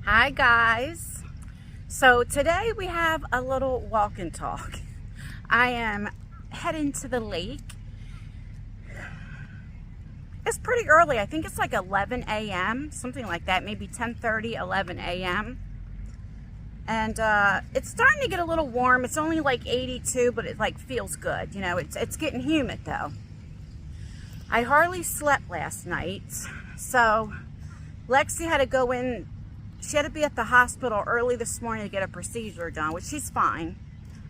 Hi guys. So today we have a little walk and talk. I am heading to the lake. It's pretty early. I think it's like 11 a.m. something like that, maybe 10:30, 11 a.m. And it's starting to get a little warm. It's only like 82, but it like feels good. You know, it's getting humid though. I hardly slept last night, so Lexi had to go in. She had to be at the hospital early this morning to get a procedure done, which she's fine.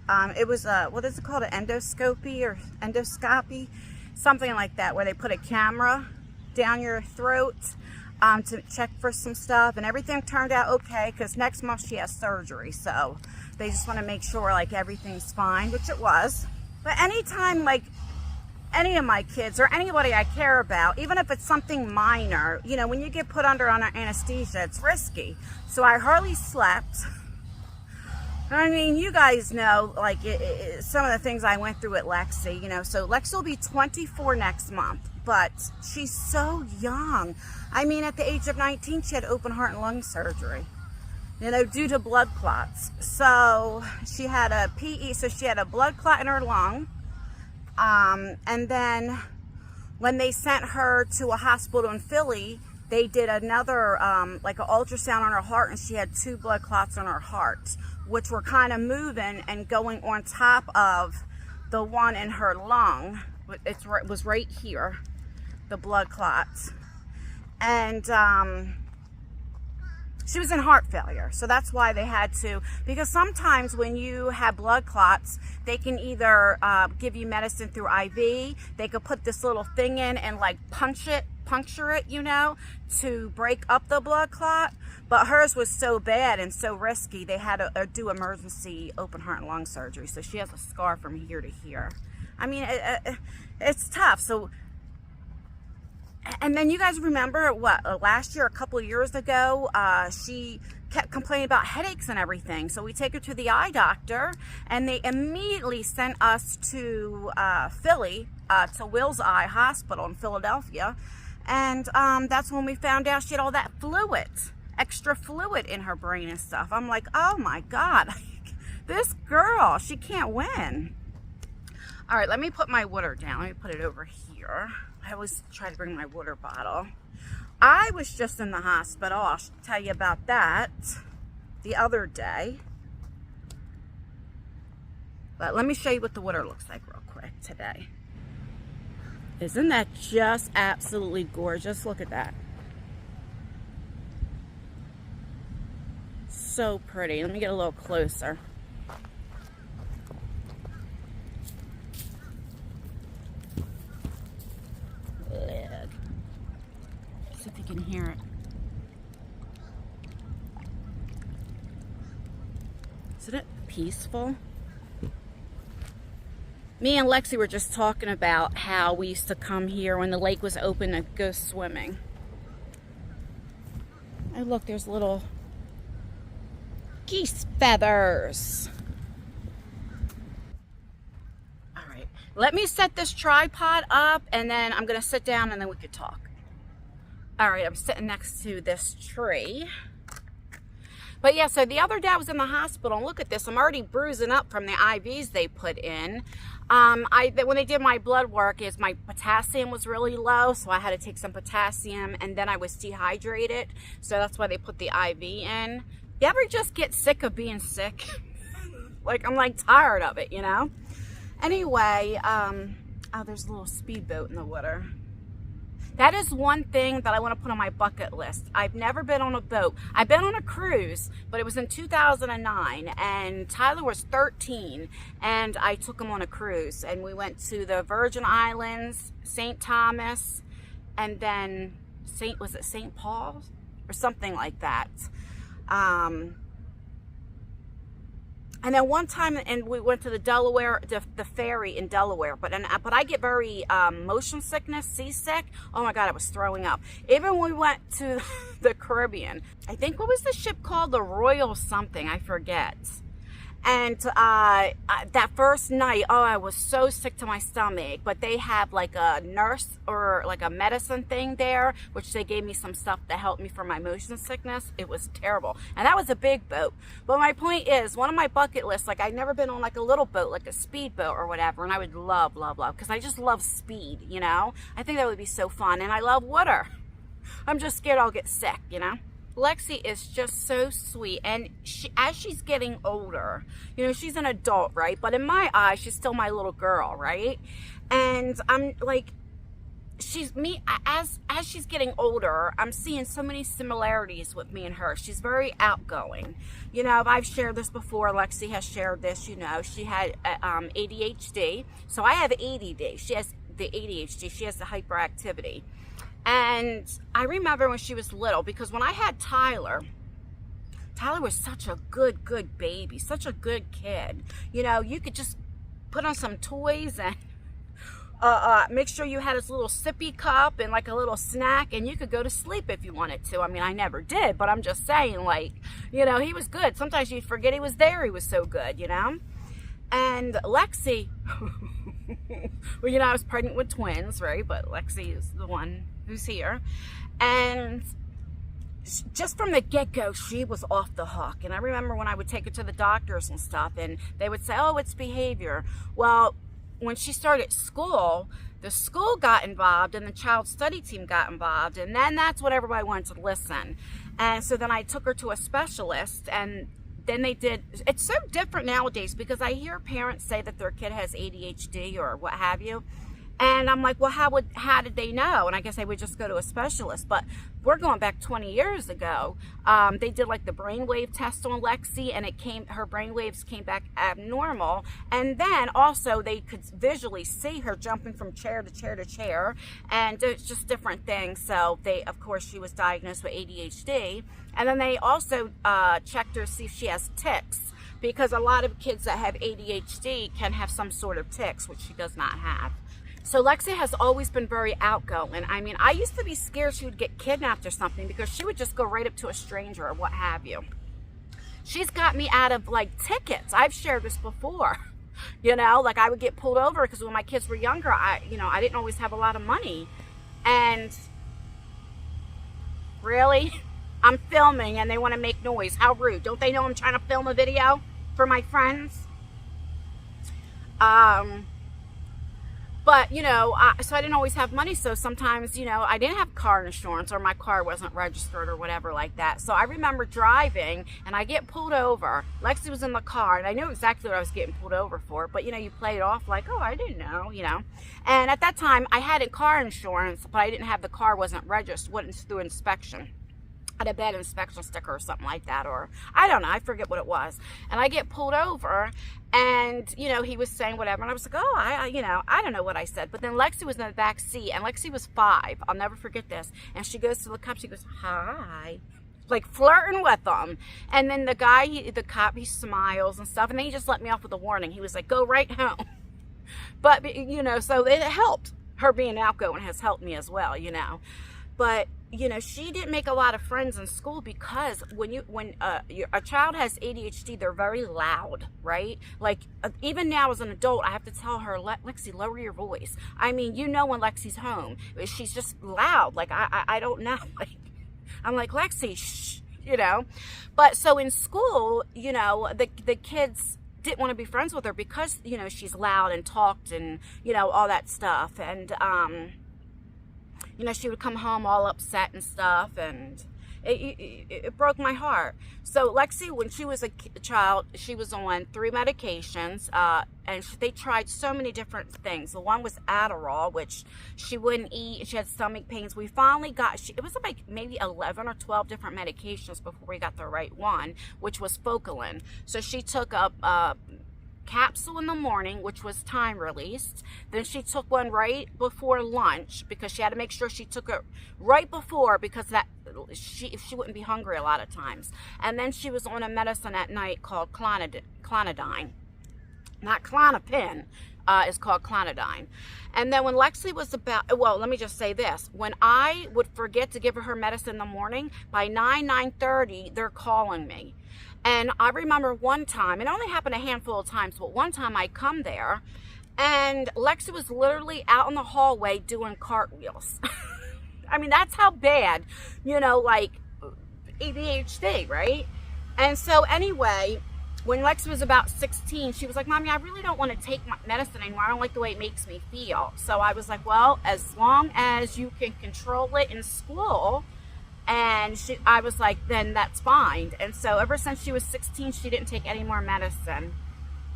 It was what is it called, an endoscopy, something like that, where they put a camera down your throat to check for some stuff, and everything turned out okay, because next month she has surgery, so they just want to make sure like everything's fine, which it was. But anytime like any of my kids or anybody I care about, even if it's something minor, you know, when you get put under anesthesia, it's risky. So I hardly slept. I mean, you guys know, like, some of the things I went through with Lexi, you know. So Lexi will be 24 next month, but she's so young. I mean, at the age of 19, she had open heart and lung surgery, you know, due to blood clots. So she had a PE, so she had a blood clot in her lung. And then when they sent her to a hospital in Philly, they did another, like an ultrasound on her heart, and she had 2 blood clots on her heart, which were kind of moving and going on top of the one in her lung. It was right here, the blood clots. And, she was in heart failure, so that's why they had to, because sometimes when you have blood clots, they can either give you medicine through IV, they could put this little thing in and like puncture it, you know, to break up the blood clot. But hers was so bad and so risky, they had to do emergency open heart and lung surgery. So she has a scar from here to here. I mean, it's tough. So. And then you guys remember what, last year, a couple of years ago, she kept complaining about headaches and everything. So we take her to the eye doctor, and they immediately sent us to Philly, to Will's Eye Hospital in Philadelphia. And that's when we found out she had all that fluid, extra fluid in her brain and stuff. I'm like, oh my God, this girl, she can't win. All right, let me put my water down. Let me put it over here. I always try to bring my water bottle. I was just in the hospital. I'll tell you about that the other day. But let me show you what the water looks like real quick today. Isn't that just absolutely gorgeous? Look at that. So pretty. Let me get a little closer. See if you can hear it. Isn't it peaceful? Me and Lexi were just talking about how we used to come here when the lake was open to go swimming. Oh look, there's little geese feathers. Alright, let me set this tripod up, and then I'm gonna sit down and then we could talk. Alright, I'm sitting next to this tree. But yeah, so the other day I was in the hospital, and look at this, I'm already bruising up from the IVs they put in. When they did my blood work, my potassium was really low, so I had to take some potassium, and then I was dehydrated, so that's why they put the IV in. You ever just get sick of being sick? Like, I'm like tired of it, you know? Anyway, oh, there's a little speedboat in the water. That is one thing that I want to put on my bucket list. I've never been on a boat. I've been on a cruise, but it was in 2009, and Tyler was 13, and I took him on a cruise, and we went to the Virgin Islands, St. Thomas, and then was it St. Paul or something like that. And then one time, and we went to the Delaware, the ferry in Delaware. But I get very motion sickness, seasick. Oh my God, I was throwing up. Even when we went to the Caribbean, I think, what was the ship called? The Royal something, I forget. And that first night, oh, I was so sick to my stomach. But they have like a nurse or like a medicine thing there, which they gave me some stuff to help me for my motion sickness. It was terrible. And that was a big boat. But my point is, one of my bucket lists, like I've never been on like a little boat, like a speed boat or whatever. And I would love, because I just love speed, you know. I think that would be so fun. And I love water. I'm just scared I'll get sick, you know. Lexi is just so sweet, and as she's getting older, you know, she's an adult, right? But in my eyes, she's still my little girl, right? And I'm like, as she's getting older, I'm seeing so many similarities with me and her. She's very outgoing. You know, I've shared this before. Lexi has shared this. You know, she had ADHD, so I have ADD. She has the ADHD. She has the hyperactivity. And I remember when she was little, because when I had Tyler was such a good baby, such a good kid. You know, you could just put on some toys and make sure you had his little sippy cup and like a little snack, and you could go to sleep if you wanted to. I mean, I never did, but I'm just saying, like, you know, he was good. Sometimes you'd forget he was there. He was so good, you know. And Lexi, well, you know, I was pregnant with twins, right? But Lexi is the one who's here. And just from the get-go, she was off the hook. And I remember when I would take her to the doctors and stuff, and they would say, oh, it's behavior. Well, when she started school, the school got involved and the child study team got involved, and then that's what everybody wanted to listen. And so then I took her to a specialist, and then they did. It's so different nowadays, because I hear parents say that their kid has ADHD or what have you. And I'm like, well, how did they know? And I guess they would just go to a specialist. But we're going back 20 years ago. They did like the brainwave test on Lexi, and her brainwaves came back abnormal. And then also they could visually see her jumping from chair to chair to chair, and it's just different things. So of course, she was diagnosed with ADHD. And then they also checked her to see if she has tics, because a lot of kids that have ADHD can have some sort of tics, which she does not have. So Lexi has always been very outgoing. I mean, I used to be scared she would get kidnapped or something, because she would just go right up to a stranger or what have you. She's got me out of like tickets. I've shared this before. You know, like I would get pulled over because when my kids were younger, I didn't always have a lot of money. And really, I'm filming and they want to make noise. How rude. Don't they know I'm trying to film a video for my friends? But, you know, so I didn't always have money. So sometimes, you know, I didn't have car insurance, or my car wasn't registered or whatever like that. So I remember driving and I get pulled over. Lexi was in the car and I knew exactly what I was getting pulled over for. But, you know, you play it off like, oh, I didn't know, you know. And at that time I had a car insurance, but I didn't have the car, wasn't registered, wasn't through inspection. I had a bad inspection sticker or something like that, or I don't know, I forget what it was. And I get pulled over, and you know, he was saying whatever, and I was like, oh, I don't know what I said. But then Lexi was in the back seat, and Lexi was 5. I'll never forget this. And she goes to the cop, she goes, hi, like flirting with them. And then the cop, he smiles and stuff, and then he just let me off with a warning. He was like, go right home. But you know, so it helped. Her being outgoing has helped me as well, you know. But you know, she didn't make a lot of friends in school, because when a child has ADHD, they're very loud, right? Like even now as an adult, I have to tell her, Lexi, lower your voice. I mean, you know, when Lexi's home, she's just loud. Like I don't know. Like I'm like, Lexi, shh, you know. But so in school, you know, the kids didn't want to be friends with her because, you know, she's loud and talked and, you know, all that stuff. And you know, she would come home all upset and stuff, and it broke my heart. So Lexi, when she was a child, she was on 3 medications, and they tried so many different things. The one was Adderall, which she wouldn't eat. She had stomach pains. We finally got, it was like maybe 11 or 12 different medications before we got the right one, which was Focalin. So she took a capsule in the morning, which was time released. Then she took one right before lunch, because she had to make sure she took it right before, because that she wouldn't be hungry a lot of times. And then she was on a medicine at night called clonidine, not Klonopin. Is called clonidine. And then when Lexi was about, well, let me just say this, when I would forget to give her medicine in the morning, by 9:30 they're calling me. And I remember one time, it only happened a handful of times, but one time I come there and Lexi was literally out in the hallway doing cartwheels. I mean, that's how bad, you know, like ADHD, right? And so anyway, when Lexi was about 16, she was like, Mommy, I really don't want to take my medicine anymore. I don't like the way it makes me feel. So I was like, well, as long as you can control it in school. And I was like, then that's fine. And so ever since she was 16, she didn't take any more medicine.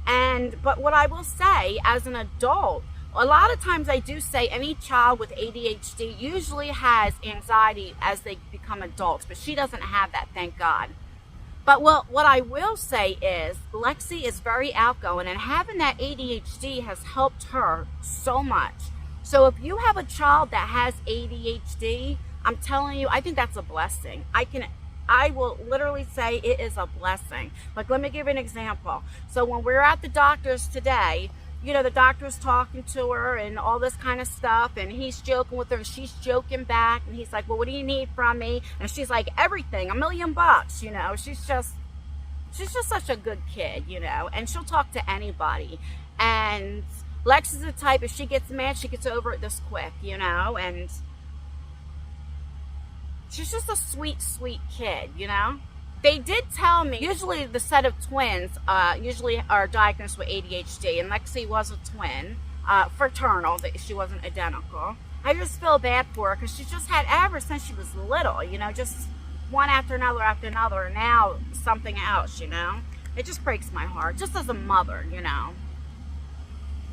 But what I will say, as an adult, a lot of times I do say any child with ADHD usually has anxiety as they become adults, but she doesn't have that, thank God. But what I will say is Lexi is very outgoing, and having that ADHD has helped her so much. So if you have a child that has ADHD, I'm telling you, I think that's a blessing. I will literally say it is a blessing. Like, let me give you an example. So when we were at the doctor's today, you know, the doctor's talking to her and all this kind of stuff, and he's joking with her and she's joking back, and he's like, well, what do you need from me? And she's like, everything, $1 million bucks, you know. She's just such a good kid, you know, and she'll talk to anybody. And Lex is the type, if she gets mad, she gets over it this quick, you know, and she's just a sweet, sweet kid, you know. They did tell me, usually the set of twins usually are diagnosed with ADHD, and Lexi was a twin, fraternal, she wasn't identical. I just feel bad for her because she's just had ever since she was little, you know, just one after another, and now something else, you know. It just breaks my heart, just as a mother, you know.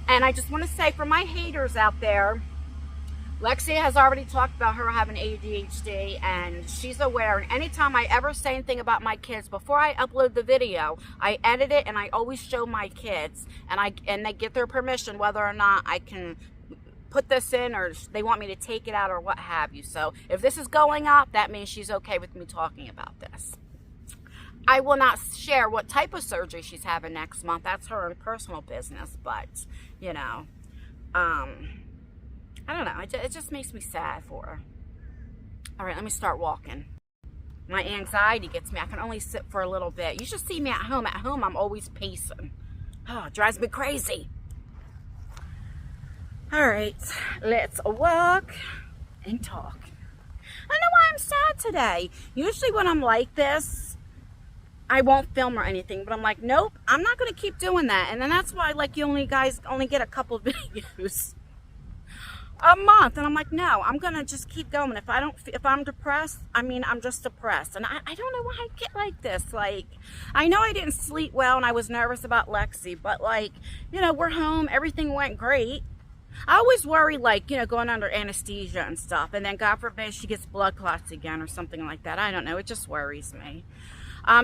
And I just want to say, for my haters out there, Lexi has already talked about her having ADHD, and she's aware. And anytime I ever say anything about my kids, before I upload the video, I edit it and I always show my kids, and they get their permission whether or not I can put this in, or they want me to take it out, or what have you. So if this is going up, that means she's okay with me talking about this. I will not share what type of surgery she's having next month. That's her own personal business, but, you know, I don't know. It just makes me sad for her. All right, let me start walking. My anxiety gets me. I can only sit for a little bit. You should see me at home. At home, I'm always pacing. Oh, it drives me crazy. All right, let's walk and talk. I know why I'm sad today. Usually when I'm like this, I won't film or anything, but I'm like, nope, I'm not going to keep doing that. And then that's why, like, guys only get a couple of videos a month, and I'm like, no, I'm gonna just keep going. If I'm depressed, I mean, I'm just depressed, and I don't know why I get like this. Like, I know I didn't sleep well and I was nervous about Lexi, but, like, you know, we're home, everything went great. I always worry, like, you know, going under anesthesia and stuff, and then God forbid she gets blood clots again or something like that. I don't know, it just worries me.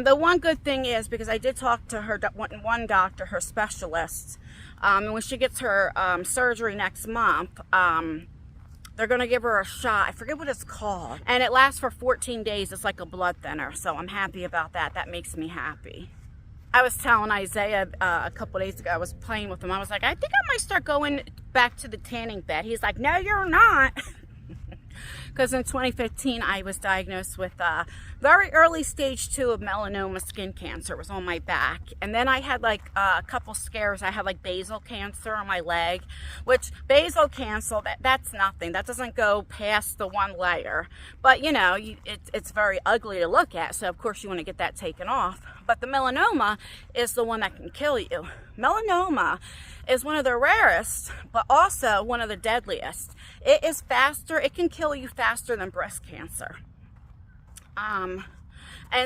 The one good thing is, because I did talk to her one doctor, her specialist, and when she gets her surgery next month, they're going to give her a shot. I forget what it's called. And it lasts for 14 days. It's like a blood thinner. So I'm happy about that. That makes me happy. I was telling Isaiah a couple days ago, I was playing with him. I was like, I think I might start going back to the tanning bed. He's like, no, you're not. Because in 2015, I was diagnosed with very early stage 2 of melanoma skin cancer. It was on my back. And then I had like a couple scares. I had like basal cancer on my leg, which basal cancer, that's nothing. That doesn't go past the one layer. But, you know, it's very ugly to look at. So, of course, you want to get that taken off. But the melanoma is the one that can kill you. Melanoma is one of the rarest, but also one of the deadliest. It is faster. It can kill you faster than breast cancer. And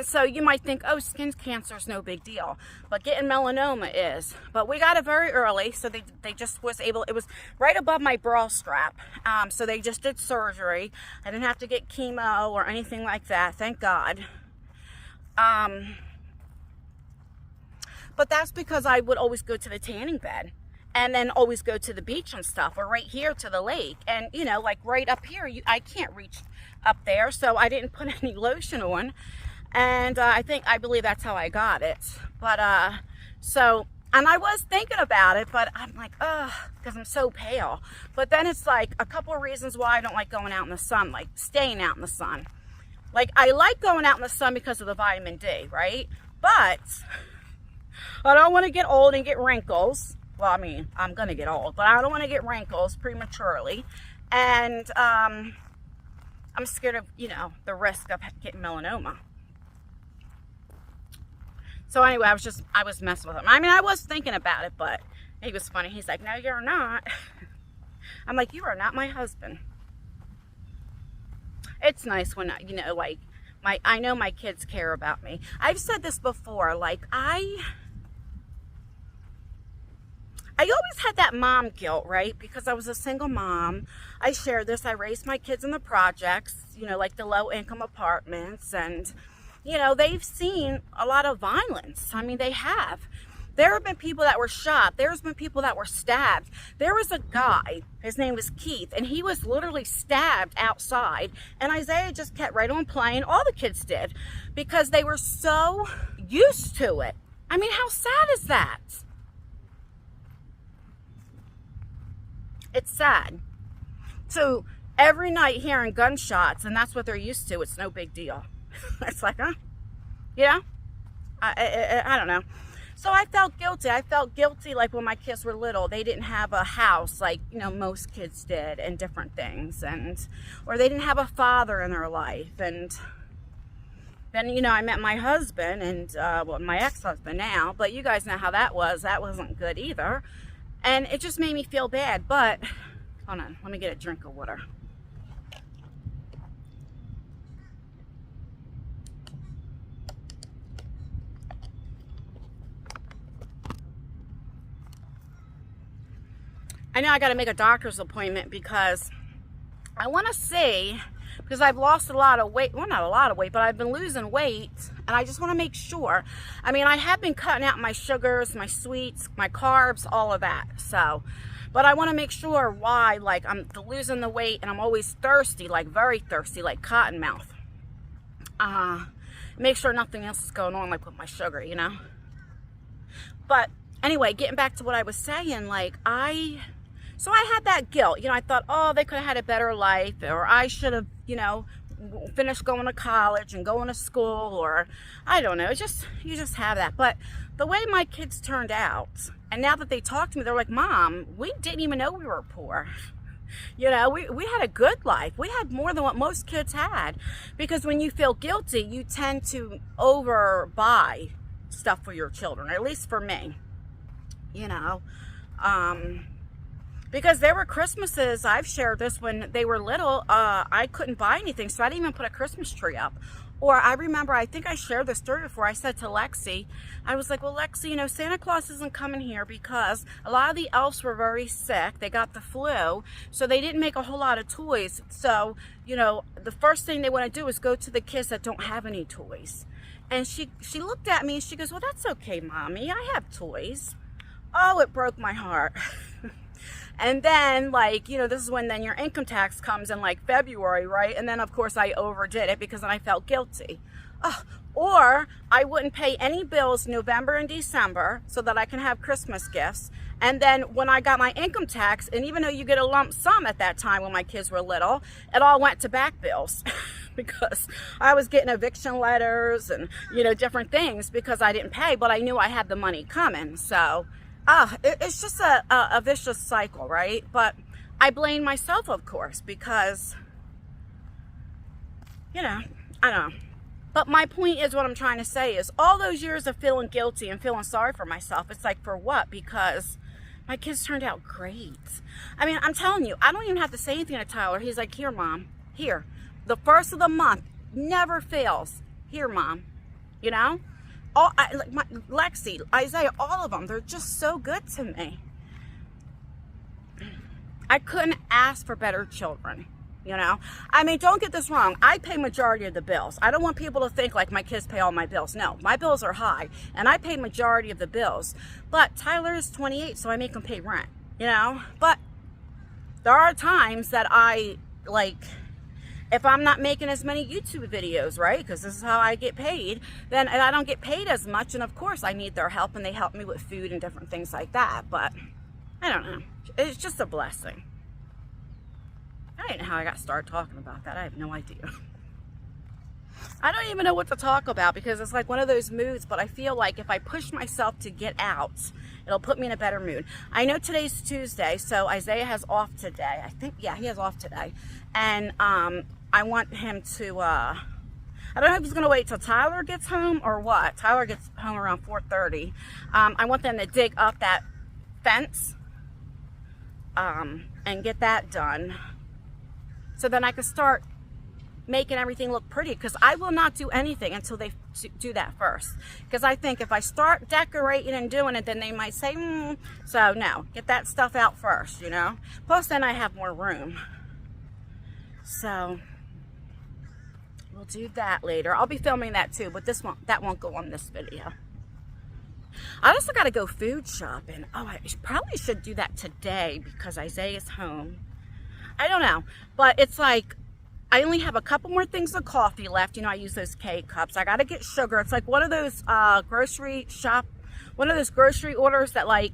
so you might think, oh, skin cancer is no big deal, but getting melanoma is. But we got it very early, so they just was able, it was right above my bra strap. So they just did surgery. I didn't have to get chemo or anything like that, thank God. But that's because I would always go to the tanning bed and then always go to the beach and stuff, or right here to the lake. And, you know, like right up here, I can't reach up there, so I didn't put any lotion on. And I believe that's how I got it. But, and I was thinking about it, but I'm like, ugh, because I'm so pale. But then it's like a couple of reasons why I don't like going out in the sun, like staying out in the sun. Like, I like going out in the sun because of the vitamin D, right? But I don't want to get old and get wrinkles. Well, I mean, I'm going to get old, but I don't want to get wrinkles prematurely. And I'm scared of, you know, the risk of getting melanoma. So anyway, I was messing with him. I mean, I was thinking about it, but he was funny. He's like, no, you're not. I'm like, you are not my husband. It's nice when, you know, like, I know my kids care about me. I've said this before, like, I always had that mom guilt, right? Because I was a single mom. I shared this. I raised my kids in the projects, you know, like the low-income apartments. And, you know, they've seen a lot of violence. I mean, they have. There have been people that were shot. There's been people that were stabbed. There was a guy, his name was Keith, and he was literally stabbed outside. And Isaiah just kept right on playing. All the kids did, because they were so used to it. I mean, how sad is that? It's sad. So every night hearing gunshots, and that's what they're used to. It's no big deal. It's like, huh? Yeah? I don't know. So I felt guilty. I felt guilty like when my kids were little. They didn't have a house like, you know, most kids did, and different things. Or they didn't have a father in their life. And then, you know, I met my husband, and, well, my ex-husband now. But you guys know how that was. That wasn't good either. And it just made me feel bad. But, hold on, let me get a drink of water. I know I got to make a doctor's appointment because I want to see, because I've lost a lot of weight. Well, not a lot of weight, but I've been losing weight, and I just want to make sure. I mean, I have been cutting out my sugars, my sweets, my carbs, all of that. So, but I want to make sure why, like, I'm losing the weight, and I'm always thirsty, like very thirsty, like cotton mouth. Make sure nothing else is going on, like with my sugar, you know. But anyway, getting back to what I was saying, like, so I had that guilt, you know. I thought, oh, they could have had a better life, or I should have, you know, finished going to college and going to school, or I don't know. It's just, you just have that. But the way my kids turned out, and now that they talk to me, they're like, Mom, we didn't even know we were poor. You know, we had a good life. We had more than what most kids had. Because when you feel guilty, you tend to overbuy stuff for your children, or at least for me, you know. Because there were Christmases, I've shared this, when they were little, I couldn't buy anything, so I didn't even put a Christmas tree up. Or I remember, I think I shared this story before, I said to Lexi, I was like, well, Lexi, you know, Santa Claus isn't coming here because a lot of the elves were very sick. They got the flu, so they didn't make a whole lot of toys. So, you know, the first thing they want to do is go to the kids that don't have any toys. And she looked at me and she goes, well, that's okay, Mommy, I have toys. Oh, it broke my heart. And then, like, you know, this is when then your income tax comes in, like, February, right? And then, of course, I overdid it because then I felt guilty. Or I wouldn't pay any bills November and December so that I can have Christmas gifts. And then when I got my income tax, and even though you get a lump sum at that time when my kids were little, it all went to back bills because I was getting eviction letters and, you know, different things because I didn't pay, but I knew I had the money coming. So it's just a vicious cycle, right? But I blame myself, of course, because, you know, I don't know. But my point is, what I'm trying to say is, all those years of feeling guilty and feeling sorry for myself, it's like, for what? Because my kids turned out great. I mean, I'm telling you, I don't even have to say anything to Tyler. He's like, here, Mom, here. The first of the month never fails. Here, Mom, you know? Like Lexi, Isaiah, all of them, they're just so good to me. I couldn't ask for better children, you know. I mean, don't get this wrong. I pay majority of the bills. I don't want people to think like my kids pay all my bills. No, my bills are high, and I pay majority of the bills. But Tyler is 28, so I make him pay rent, you know. But there are times that I, like, if I'm not making as many YouTube videos, right, because this is how I get paid, then I don't get paid as much. And of course I need their help, and they help me with food and different things like that. But I don't know. It's just a blessing. I don't know how I got started talking about that. I have no idea. I don't even know what to talk about because it's like one of those moods, but I feel like if I push myself to get out, it'll put me in a better mood. I know today's Tuesday, so Isaiah has off today. I think, yeah, he has off today. And I want him to, I don't know if he's going to wait till Tyler gets home or what. Tyler gets home around 4:30. I want them to dig up that fence and get that done. So then I can start making everything look pretty, because I will not do anything until they do that first. Because I think if I start decorating and doing it, then they might say, So no, get that stuff out first, you know. Plus then I have more room. So we'll do that later. I'll be filming that too, but that won't go on this video. I also got to go food shopping. Oh, I probably should do that today because Isaiah's home. I don't know, but it's like I only have a couple more things of coffee left. You know, I use those K-cups. I got to get sugar. It's like one of those grocery orders that like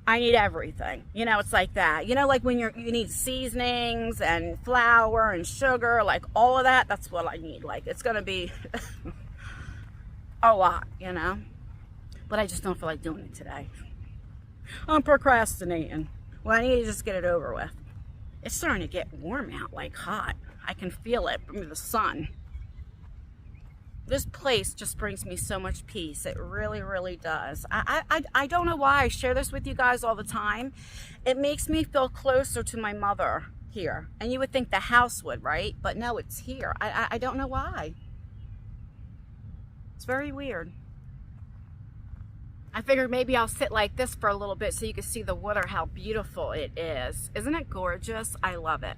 I need everything. You know, it's like that. You know, like when you need seasonings and flour and sugar, like all of that. That's what I need. Like it's going to be a lot, you know. But I just don't feel like doing it today. I'm procrastinating. Well, I need to just get it over with. It's starting to get warm out, like hot. I can feel it from the sun. This place just brings me so much peace. It really, really does. I don't know why I share this with you guys all the time. It makes me feel closer to my mother here. And you would think the house would, right? But no, it's here. I don't know why. It's very weird. I figured maybe I'll sit like this for a little bit so you can see the water, how beautiful it is. Isn't it gorgeous? I love it.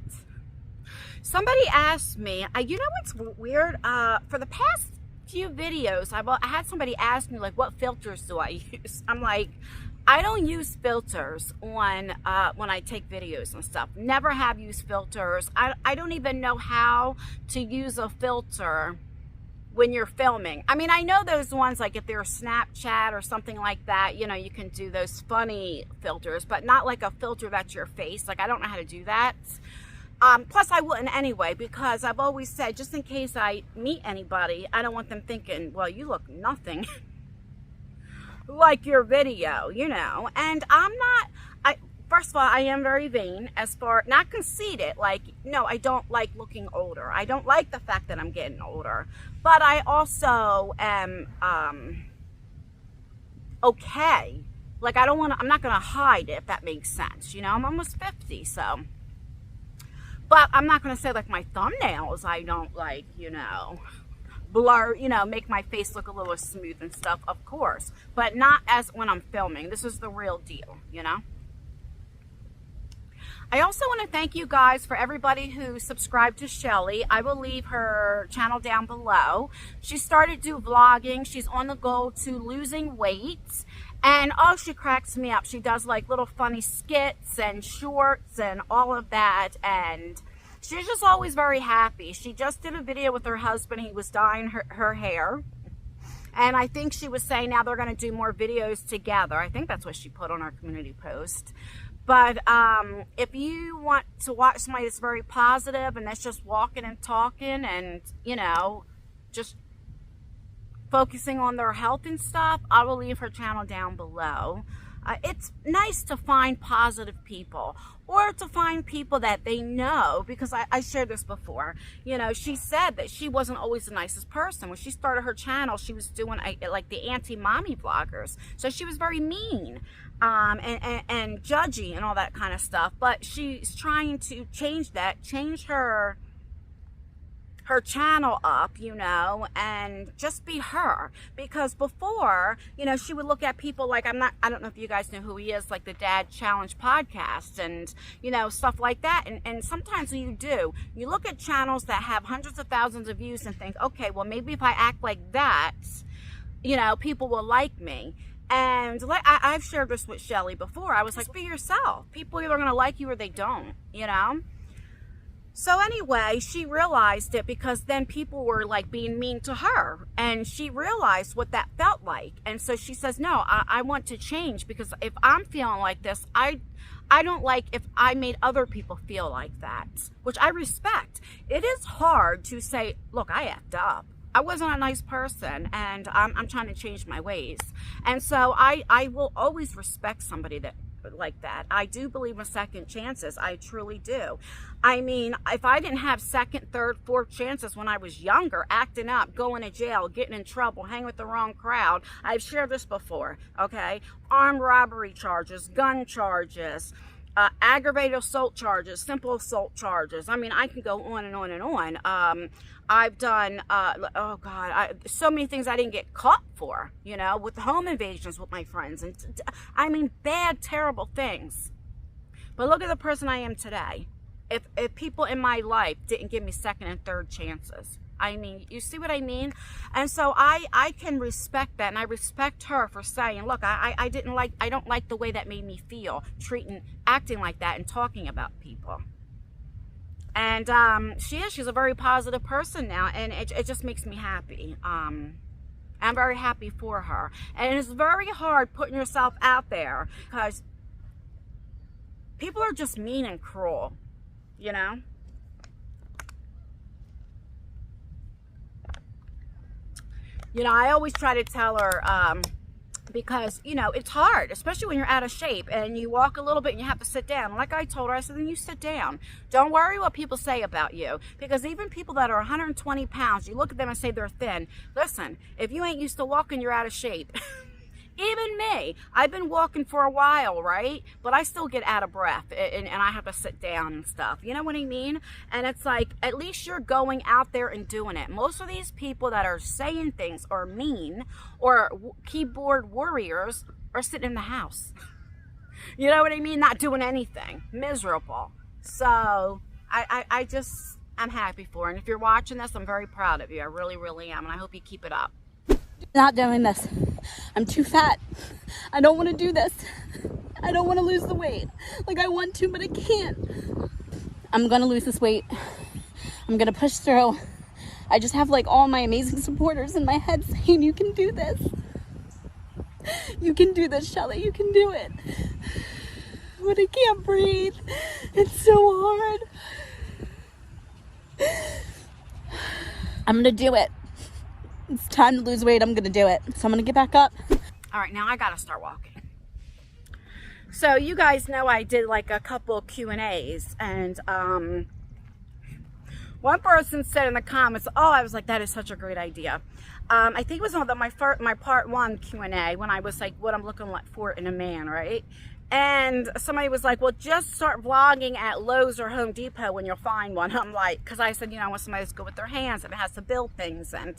Somebody asked me, you know what's weird? For the past few videos, I had somebody ask me, like, what filters do I use? I'm like, I don't use filters on when I take videos and stuff. Never have used filters. I don't even know how to use a filter when you're filming. I mean, I know those ones, like if they're Snapchat or something like that, you know, you can do those funny filters, but not like a filter that's your face. Like, I don't know how to do that. Plus, I wouldn't anyway, because I've always said, just in case I meet anybody, I don't want them thinking, well, you look nothing like your video, you know. And first of all, I am very vain, as far, not conceited, like, no, I don't like looking older. I don't like the fact that I'm getting older. But I also am, okay. Like, I'm not going to hide it, if that makes sense. You know, I'm almost 50, so. But I'm not going to say, like, my thumbnails, I don't, like, you know, blur, you know, make my face look a little smooth and stuff, of course. But not as when I'm filming. This is the real deal, you know. I also want to thank you guys for everybody who subscribed to Shelly. I will leave her channel down below. She started vlogging. She's on the goal to losing weight. And oh, she cracks me up. She does like little funny skits and shorts and all of that. And she's just always very happy. She just did a video with her husband. He was dyeing her hair. And I think she was saying now they're going to do more videos together. I think that's what she put on our community post. But if you want to watch somebody that's very positive and that's just walking and talking and, you know, just focusing on their health and stuff, I will leave her channel down below. It's nice to find positive people, or to find people that they know, because I shared this before. You know, she said that she wasn't always the nicest person. When she started her channel, she was doing like the anti-mommy vloggers. So she was very mean and judgy and all that kind of stuff. But she's trying to change that, change her channel up, you know, and just be her. Because before, you know, she would look at people like, I don't know if you guys know who he is, like the Dad Challenge podcast and, you know, stuff like that. And sometimes when you do, you look at channels that have hundreds of thousands of views and think, okay, well, maybe if I act like that, you know, people will like me. And like I've shared this with Shelly before. I was like, be yourself. People either going to like you or they don't, you know. So anyway, she realized it, because then people were like being mean to her, and she realized what that felt like. And so she says, no, I want to change, because if I'm feeling like this, I don't like if I made other people feel like that, which I respect. It is hard to say, look, I effed up. I wasn't a nice person, and I'm trying to change my ways. And so I will always respect somebody that like that. I do believe in second chances. I truly do. I mean, if I didn't have second, third, fourth chances when I was younger, acting up, going to jail, getting in trouble, hanging with the wrong crowd, I've shared this before, okay? Armed robbery charges, gun charges, aggravated assault charges, simple assault charges. I mean, I can go on and on and on. I've done, oh God, so many things I didn't get caught for, you know, with the home invasions with my friends. And I mean, bad, terrible things. But look at the person I am today. If people in my life didn't give me second and third chances. I mean, you see what I mean? And so I can respect that, and I respect her for saying, look, I don't like the way that made me feel, acting like that and talking about people. And she's a very positive person now, and it just makes me happy. I'm very happy for her. And it's very hard putting yourself out there because people are just mean and cruel, you know? You know, I always try to tell her, because, you know, it's hard, especially when you're out of shape and you walk a little bit and you have to sit down. Like I told her, I said, then you sit down. Don't worry what people say about you. Because even people that are 120 pounds, you look at them and say they're thin. Listen, if you ain't used to walking, you're out of shape. Even me, I've been walking for a while, right? But I still get out of breath and I have to sit down and stuff. You know what I mean? And it's like, at least you're going out there and doing it. Most of these people that are saying things or mean or keyboard warriors are sitting in the house. You know what I mean? Not doing anything. Miserable. So I'm happy for her. And if you're watching this, I'm very proud of you. I really, really am. And I hope you keep it up. Not doing this. I'm too fat. I don't want to do this. I don't want to lose the weight. Like I want to, but I can't. I'm going to lose this weight. I'm going to push through. I just have like all my amazing supporters in my head saying, you can do this. You can do this, Shelly. You can do it. But I can't breathe. It's so hard. I'm going to do it. It's time to lose weight. I'm going to do it. So I'm going to get back up. All right, now I got to start walking. So you guys know I did like a couple of Q&As, and one person said in the comments, oh, I was like, that is such a great idea. I think it was on my part one Q&A when I was like, what I'm looking for in a man, right? And somebody was like, well, just start vlogging at Lowe's or Home Depot when you'll find one. I'm like, because I said, you know, I want somebody that's good with their hands and has to build things. And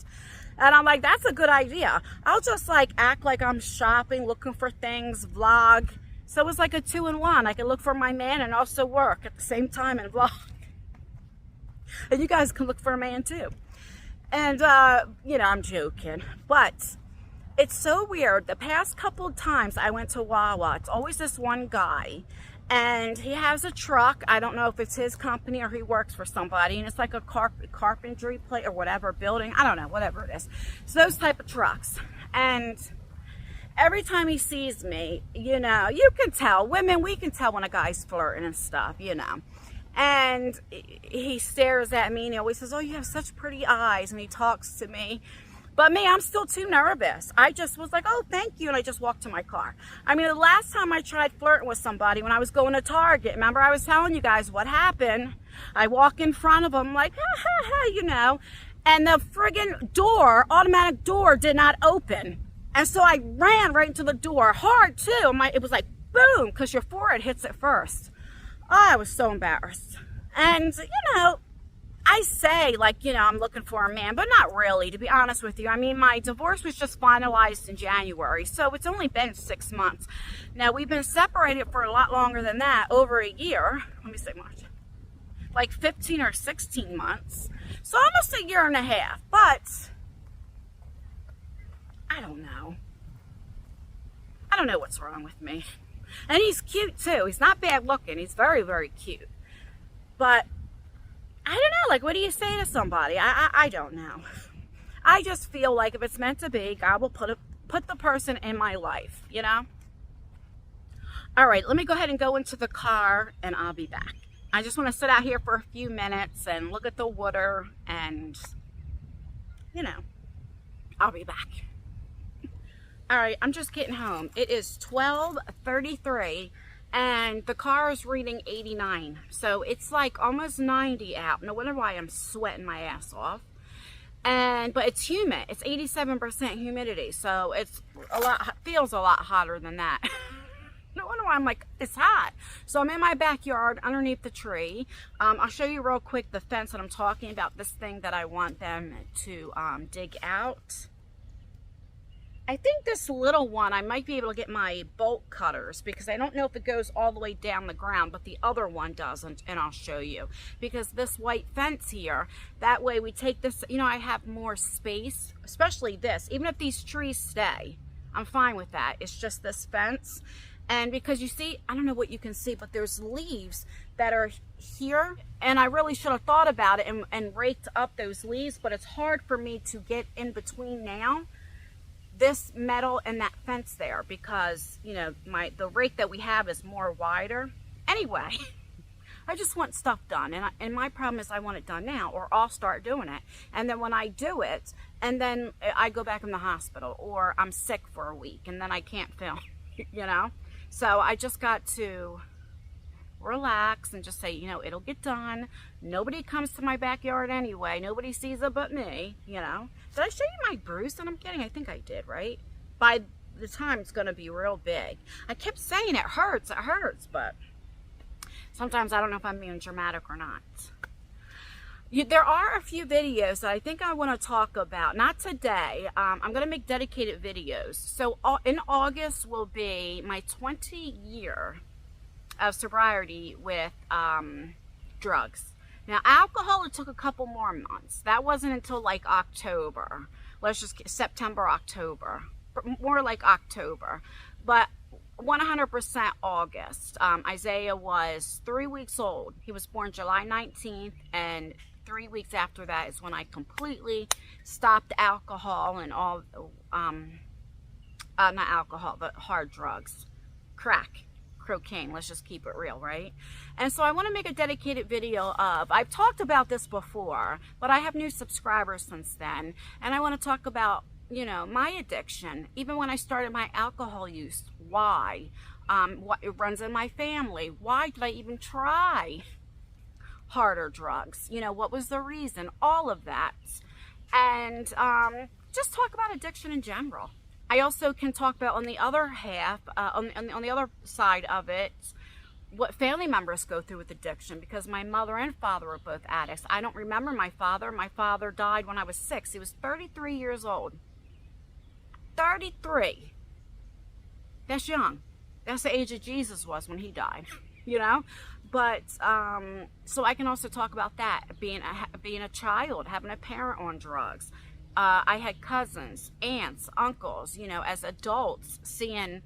I'm like, that's a good idea. I'll just like act like I'm shopping, looking for things, vlog. So it was like a 2-in-1. I can look for my man and also work at the same time and vlog. And you guys can look for a man too. And, you know, I'm joking. But it's so weird. The past couple of times I went to Wawa, it's always this one guy. And he has a truck. I don't know if it's his company or he works for somebody. And it's like a carpentry place or whatever, building. I don't know, whatever it is. So those type of trucks. And every time he sees me, you know, you can tell. Women, we can tell when a guy's flirting and stuff, you know. And he stares at me and he always says, oh, you have such pretty eyes. And he talks to me. But me, I'm still too nervous. I just was like, oh, thank you. And I just walked to my car. I mean, the last time I tried flirting with somebody when I was going to Target, remember I was telling you guys what happened? I walk in front of them like, ha, ha, ha, you know. And the friggin' door, automatic door, did not open. And so I ran right into the door, hard too. It was like, boom, because your forehead hits it first. Oh, I was so embarrassed. And, you know, I say, like, you know, I'm looking for a man, but not really, to be honest with you. I mean, my divorce was just finalized in January, so it's only been 6 months. Now, we've been separated for a lot longer than that, over a year. Let me say March. Like 15 or 16 months. So almost a year and a half, but I don't know. I don't know what's wrong with me. And he's cute, too. He's not bad looking. He's very, very cute. But I don't know, like, what do you say to somebody? I don't know. I just feel like if it's meant to be, God will put the person in my life, you know? All right, let me go ahead and go into the car, and I'll be back. I just want to sit out here for a few minutes and look at the water and, you know, I'll be back. All right, I'm just getting home. It is 12:33 and the car is reading 89. So it's like almost 90 out. No wonder why I'm sweating my ass off. But it's humid. It's 87% humidity. So it's feels a lot hotter than that. No wonder why I'm like, it's hot. So I'm in my backyard underneath the tree. I'll show you real quick the fence that I'm talking about, this thing that I want them to dig out. I think this little one, I might be able to get my bolt cutters because I don't know if it goes all the way down the ground, but the other one doesn't, and I'll show you. Because this white fence here, that way we take this, you know, I have more space, especially this. Even if these trees stay, I'm fine with that. It's just this fence. And because you see, I don't know what you can see, but there's leaves that are here. And I really should have thought about it and raked up those leaves, but it's hard for me to get in between now this metal and that fence there because, you know, the rake that we have is more wider. Anyway, I just want stuff done, and my problem is I want it done now, or I'll start doing it. And then when I do it, and then I go back in the hospital, or I'm sick for a week, and then I can't film, you know? So I just got to relax and just say, you know, it'll get done. Nobody comes to my backyard anyway. Nobody sees it but me, you know. Did I show you my bruise that I'm getting? I think I did, right? By the time it's going to be real big. I kept saying it hurts, but sometimes I don't know if I'm being dramatic or not. There are a few videos that I think I want to talk about. Not today. I'm going to make dedicated videos. So in August will be my 20th year of sobriety with drugs. Now, alcohol, it took a couple more months. That wasn't until like October. Let's just get September, October. More like October. But 100% August. Isaiah was 3 weeks old. He was born July 19th, and 3 weeks after that is when I completely stopped alcohol and all, not alcohol, but hard drugs. Crack. Cocaine, let's just keep it real, right? And so I want to make a dedicated video of, I've talked about this before, but I have new subscribers since then, and I want to talk about, you know, my addiction, even when I started my alcohol use, why, what it runs in my family, why did I even try harder drugs, you know, what was the reason, all of that, and just talk about addiction in general. I also can talk about on the other half, on the other side of it, what family members go through with addiction, because my mother and father were both addicts. I don't remember my father. My father died when I was 6. He was 33 years old. 33. That's young. That's the age that Jesus was when he died, you know? But, so I can also talk about that, being a child, having a parent on drugs. I had cousins, aunts, uncles, you know, as adults, seeing,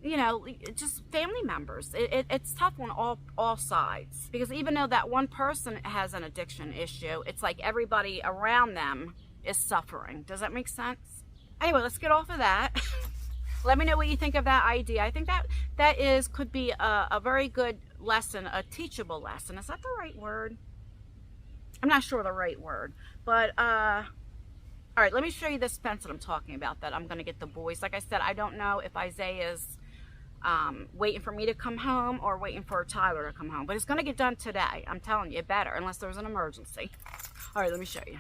you know, just family members. It's tough on all sides, because even though that one person has an addiction issue, it's like everybody around them is suffering. Does that make sense? Anyway, let's get off of that. Let me know what you think of that idea. I think that could be a very good lesson, a teachable lesson. Is that the right word? I'm not sure the right word, but all right, let me show you this fence that I'm talking about that I'm going to get the boys. Like I said, I don't know if Isaiah's waiting for me to come home or waiting for Tyler to come home. But it's going to get done today. I'm telling you, it better, unless there's an emergency. All right, let me show you.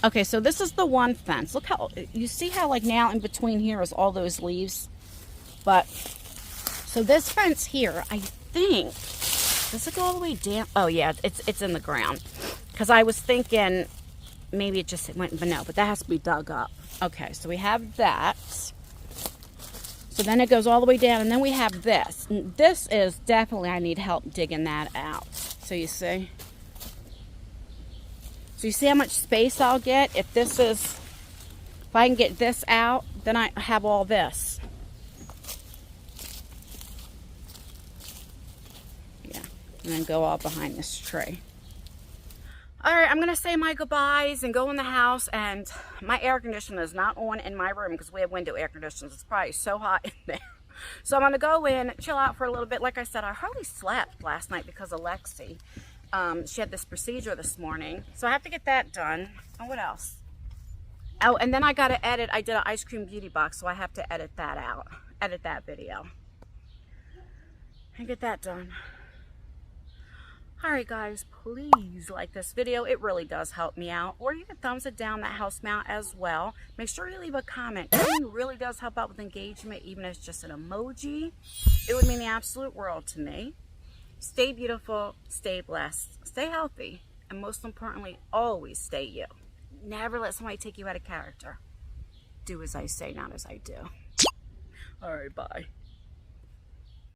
Okay, so this is the one fence. Look how, you see how like now in between here is all those leaves? But, so this fence here, I think, does it go all the way down? Oh yeah, it's in the ground. Because I was thinking maybe it just went, but no, but that has to be dug up. Okay, so we have that. So then it goes all the way down, and then we have this. And this is definitely, I need help digging that out. So you see? So you see how much space I'll get? If I can get this out, then I have all this. Yeah, and then go all behind this tree. All right, I'm going to say my goodbyes and go in the house, and my air conditioner is not on in my room because we have window air conditioners. It's probably so hot in there. So I'm going to go in, chill out for a little bit. Like I said, I hardly slept last night because of Lexi. She had this procedure this morning, so I have to get that done. And what else? Oh, and then I got to edit. I did an ice cream beauty box, so I have to edit that out. Edit that video. And get that done. Alright guys, please like this video. It really does help me out. Or you can thumbs it down, that helps me out as well. Make sure you leave a comment. It really does help out with engagement, even if it's just an emoji. It would mean the absolute world to me. Stay beautiful, stay blessed, stay healthy, and most importantly, always stay you. Never let somebody take you out of character. Do as I say, not as I do. Alright, bye.